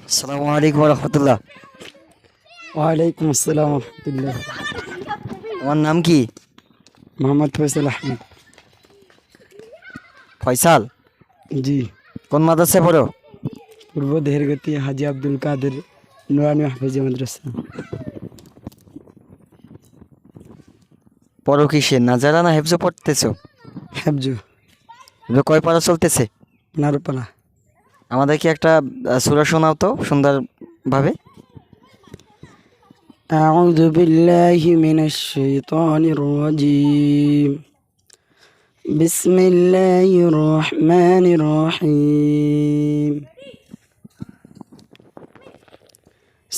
আসসালামু আলাইকুম রহমতুল্লাহ। ওয়ালাইকুম আসসালাম রহমতুল্লাহ। তোমার নাম কি? মোহাম্মদ ফয়সাল আহমেদ। ফয়সাল। জি। কোন মাদ্রাসায় পড়ো? পূর্ব দেহেরগতি হাজি আব্দুল কাদের নুরানি হাফেজি মাদ্রাসা। পড়ো কিসে, নাজারা না হেফজো পড়তেছো? হেফজু। এগুলো কয় পারা চলতেছে? নারুপালা। আমাদের কি একটা সূরা শোনাও তো সুন্দর ভাবে। أعوذ بالله من الشيطان الرجيم. بسم الله الرحمن الرحيم.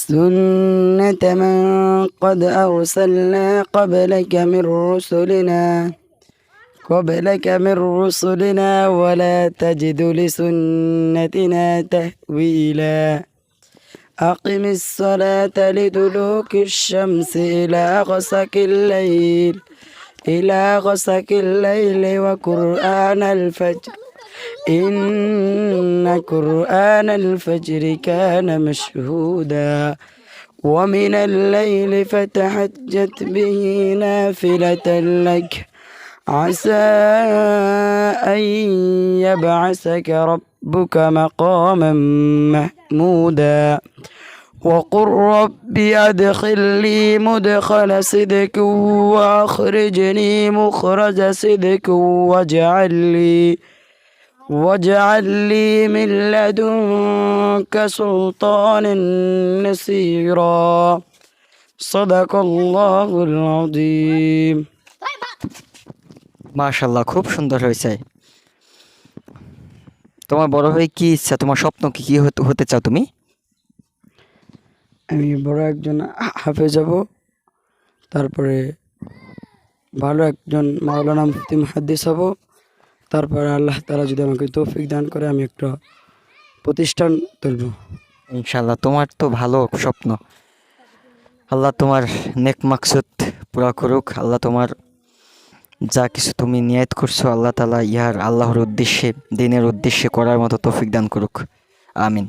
سنة من قد أرسلنا قبلك من رسلنا ولا تجد لسنتنا تحويلا. أقم الصلاة لدلوك الشمس إلى غسق الليل وقرآن الفجر إن قرآن الفجر كان مشهودا. ومن الليل فتهجد به نافلة لك عسى أن يبعثك ربك مقاما محمودا. وقل رب أدخلني مدخل صدق وأخرجني مخرج صدق واجعل لي من لدنك سلطانا نصيرا. صدق الله العظيم. মাশাআল্লাহ, খুব সুন্দর হয়েছে। তোমার বড় হয়ে কি ইচ্ছা, তোমার স্বপ্ন কি, কি হতে চাও তুমি? আমি বড় একজন হাফেজ হব, তারপরে ভালো একজন মাওলানা মুফতি মুহাদ্দিস হব, তারপরে আল্লাহ তাআলা যদি আমাকে তৌফিক দান করে আমি একটা প্রতিষ্ঠান তুলব। ইনশাআল্লাহ, তোমার তো ভালো স্বপ্ন। আল্লাহ তোমার নেক মাকসুদ পুরা করুক। আল্লাহ তোমার যা কিছু তুমি নিয়াত করছো আল্লাহ তাআলা ইহার আল্লাহর উদ্দেশ্যে, দিনের উদ্দেশ্যে করার মতো তৌফিক দান করুক। আমিন।